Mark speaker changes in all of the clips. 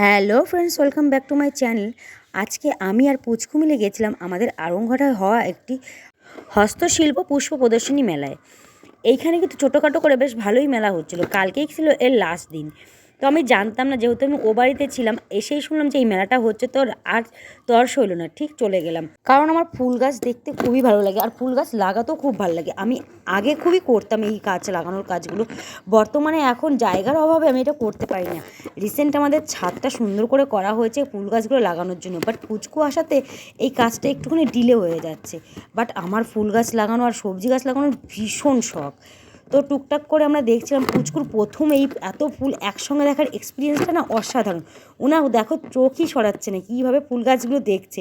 Speaker 1: Hello friends, welcome back to my channel. আজকে আমি আর পুচকু মিলে গেছিলাম আমাদের আড়ংঘাটায় হওয়া একটি হস্তশিল্প পুষ্প প্রদর্শনী মেলায়। এইখানে কিন্তু ছোটোখাটো করে বেশ ভালোই মেলা হচ্ছিলো। কালকেই ছিল এর লাস্ট দিন। তো আমি জানতাম না, যেহেতু আমি ও বাড়িতে ছিলাম, এসেই শুনলাম যে এই মেলাটা হচ্ছে। তো আর তর্স হইল না, ঠিক চলে গেলাম। কারণ আমার ফুল গাছ দেখতে খুবই ভালো লাগে আর ফুল গাছ লাগাতেও খুব ভালো লাগে। আমি আগে খুবই করতাম এই গাছ লাগানোর কাজগুলো। বর্তমানে এখন জায়গার অভাবে আমি এটা করতে পারি না। রিসেন্ট আমাদের ছাদটা সুন্দর করে করা হয়েছে ফুল গাছগুলো লাগানোর জন্য, বাট পুচকু আসাতে এই কাজটা একটুখানি ডিলে হয়ে যাচ্ছে। বাট আমার ফুল গাছ লাগানো আর সবজি গাছ লাগানোর ভীষণ শখ। তো টুকটাক করে আমরা দেখছিলাম। পুচকুর প্রথম এই এত ফুল একসঙ্গে দেখার এক্সপিরিয়েন্সটা না অসাধারণ। ওনা দেখো চোখই সরাচ্ছে না, কীভাবে ফুল গাছগুলো দেখছে।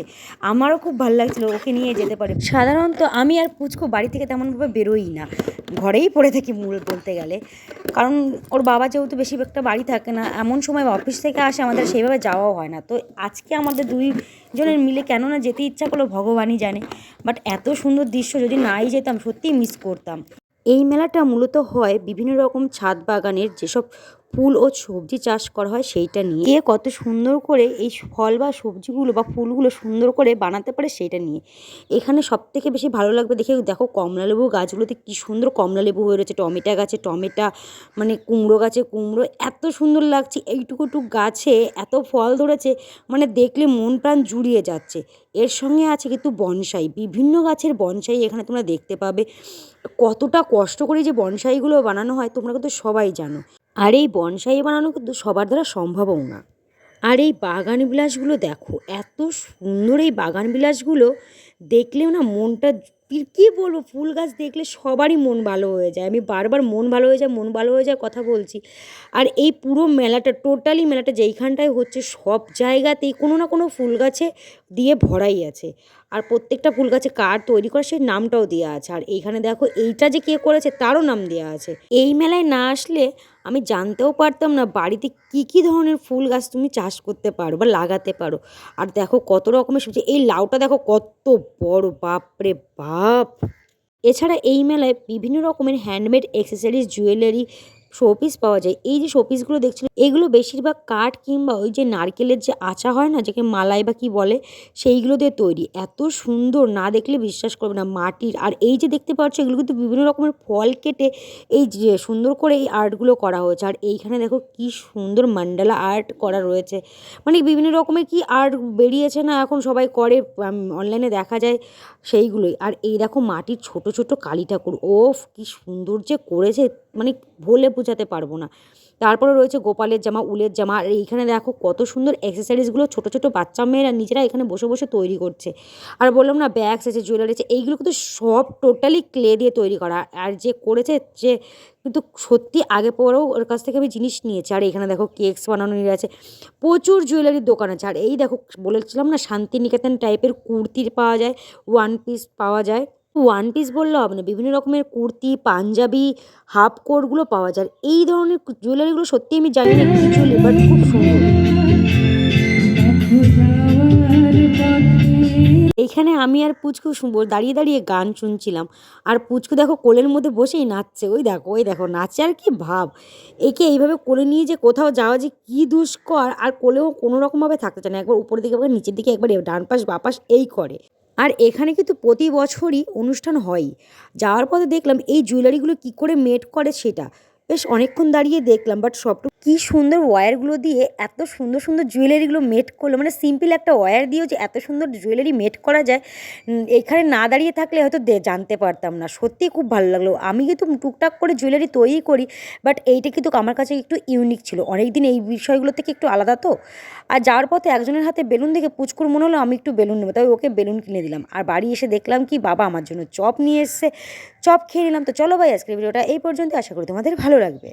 Speaker 1: আমারও খুব ভালো লাগছিলো ওকে নিয়ে যেতে পারে। সাধারণত আমি আর পুচকু বাড়ি থেকে তেমনভাবে বেরোই না, ঘরেই পড়ে থাকি মূল বলতে গেলে। কারণ ওর বাবা যেহেতু বেশি একটা বাড়ি থাকে না, এমন সময় অফিস থেকে আসে, আমাদের সেইভাবে যাওয়াও হয় না। তো আজকে আমাদের দুইজনের মিলে কেন না যেতে ইচ্ছা করলো ভগবানই জানে। বাট এত সুন্দর দৃশ্য, যদি নাই যেতাম সত্যিই মিস করতাম। এই মেলাটা মূলত হয় বিভিন্ন রকম ছাদ বাগানের যেসব ফুল ও সবজি চাষ করা হয় সেইটা নিয়ে। কে কত সুন্দর করে এই ফল বা সবজিগুলো বা ফুলগুলো সুন্দর করে বানাতে পারে সেইটা নিয়ে। এখানে সবথেকে বেশি ভালো লাগবে দেখে, দেখো কমলালেবু গাছগুলোতে কী সুন্দর কমলালেবু হয়ে রয়েছে, টমেটো গাছে টমেটো, মানে কুমড়ো গাছে কুমড়ো, এত সুন্দর লাগছে। এইটুকু গাছে এত ফল ধরেছে, মানে দেখলে মন প্রাণ জুড়িয়ে যাচ্ছে। এর সঙ্গে আছে কিন্তু বনসাই, বিভিন্ন গাছের বনসাই এখানে তোমরা দেখতে পাবে। কতটা কষ্ট করে যে বনসাইগুলো বানানো হয় তোমরা কিন্তু সবাই জানো। আর এই বনসাই বানানো কিন্তু সবার দ্বারা সম্ভবও না। আর এই বাগান বিলাসগুলো দেখো, এত সুন্দর এই বাগান বিলাসগুলো দেখলেও না মনটা, কী বলবো, ফুল গাছ দেখলে সবারই মন ভালো হয়ে যায়। আমি বারবার মন ভালো হয়ে যায় মন ভালো হয়ে যায় কথা বলছি। আর এই পুরো মেলাটা, টোটালি মেলাটা যেইখানটায় হচ্ছে, সব জায়গাতেই কোনো না কোনো ফুল গাছে দিয়ে ভরাই আছে। আর প্রত্যেকটা ফুল গাছে কার তৈরি করে সেই নামটাও দেওয়া আছে। আর এইখানে দেখো এইটা যে কে করেছে তারও নাম দেওয়া আছে। এই মেলায় না আসলে আমি জানতেও পারতাম না বাড়িতে কি কি ধরনের ফুল গাছ তুমি চাষ করতে পারো বা লাগাতে পারো। আর দেখো কত রকমের সবজি, এই লাউটা দেখো কত বড়, বাপরে বাপ। এছাড়া এই মেলায় বিভিন্ন রকমের হ্যান্ডমেড অ্যাক্সেসরিজ, জুয়েলারি, শোপিস পাওয়া যায়। এই যে শোপিসগুলো দেখছিল, এগুলো বেশিরভাগ কাঠ কিংবা ওই যে নারকেলের যে আচা হয় না, যাকে মালাই বা কী বলে, সেইগুলো দিয়ে তৈরি। এত সুন্দর, না দেখলে বিশ্বাস করবে না, মাটির। আর এই যে দেখতে পাচ্ছ, এগুলো কিন্তু বিভিন্ন রকমের ফল কেটে এই যে সুন্দর করে এই আর্টগুলো করা হয়েছে। আর এইখানে দেখো কি সুন্দর মান্ডালা আর্ট করা রয়েছে। মানে বিভিন্ন রকমের কি আর্ট বেরিয়েছে না এখন, সবাই করে, অনলাইনে দেখা যায় সেইগুলোই। আর এই দেখো মাটির ছোট ছোট কালী ঠাকুর, ওফ কি সুন্দর যে করেছে, মানে বলে বোঝাতে পারবো না। তারপরে রয়েছে গোপালের জামা, উলের জামা। আর এইখানে দেখো কত সুন্দর অ্যাক্সেসরিজগুলো ছোট ছোট বাচ্চা মেয়েরা নিজেরা এখানে বসে বসে তৈরি করছে। আর বললাম না, ব্যাগস আছে, জুয়েলারি আছে, এইগুলো কিন্তু সব টোটালি ক্লে দিয়ে তৈরি করা। আর যে করেছে যে কিন্তু সত্যি আগে পরেও ওর কাছ থেকে আমি জিনিস নিয়েছি। আর এখানে দেখো কেকস বানানো নিয়ে আছে, প্রচুর জুয়েলারির দোকান আছে। আর এই দেখো বলেছিলাম না, শান্তিনিকেতন টাইপের কুর্তি পাওয়া যায়, ওয়ান পিস পাওয়া যায়। ওয়ান পিস বললে হবে না, বিভিন্ন রকমের কুর্তি, পাঞ্জাবি, হাফ কোটগুলো পাওয়া যায়। এই ধরনের জুয়েলারিগুলো সত্যি আমি জানি না কি জুয়েলারি, বাট খুব সুন্দর। এইখানে আমি আর পুচকু দাঁড়িয়ে দাঁড়িয়ে গান শুনছিলাম। আর পুচকু দেখো কোলের মধ্যে বসেই নাচছে। ওই দেখো নাচে, আর কি ভাব। একে এইভাবে কোলে নিয়ে যে কোথাও যাওয়া যে কী দুষ্কর, আর কোলেও কোনো রকমভাবে থাকতে চায় না। একবার উপরের দিকে, একবার নিচের দিকে, একবার ডান পাশ বাঁ পাশ এই করে। আর এখানে কিন্তু প্রতি বছরই অনুষ্ঠান হয়ই। যাওয়ার পথে দেখলাম এই জুয়েলারিগুলো কী করে মেড করে সেটা বেশ অনেকক্ষণ দাঁড়িয়ে দেখলাম। বাট সবটুকু কী সুন্দর ওয়্যারগুলো দিয়ে এত সুন্দর সুন্দর জুয়েলারিগুলো মেড করলো। মানে সিম্পল একটা ওয়্যার দিয়েও যে এত সুন্দর জুয়েলারি মেড করা যায়, এখানে না দাঁড়িয়ে থাকলে হয়তো জানতে পারতাম না। সত্যিই খুব ভালো লাগলো। আমি কিন্তু টুকটাক করে জুয়েলারি তৈরি করি, বাট এইটা কিন্তু আমার কাছে একটু ইউনিক ছিল। অনেক দিন এই বিষয়গুলো থেকে একটু আলাদা তো। আর যাওয়ার পথে একজনের হাতে বেলুন দেখে পুচকুর মনে হলো আমি একটু বেলুন নেবো, তাই ওকে বেলুন কিনে দিলাম। আর বাড়ি এসে দেখলাম কি বাবা আমার জন্য চপ নিয়ে এসছে, চপ খেয়ে নিলাম। তো চলো ভাই, আজকের ভিডিওটা এই পর্যন্ত। আশা করি তোমাদের ভালো লাগবে।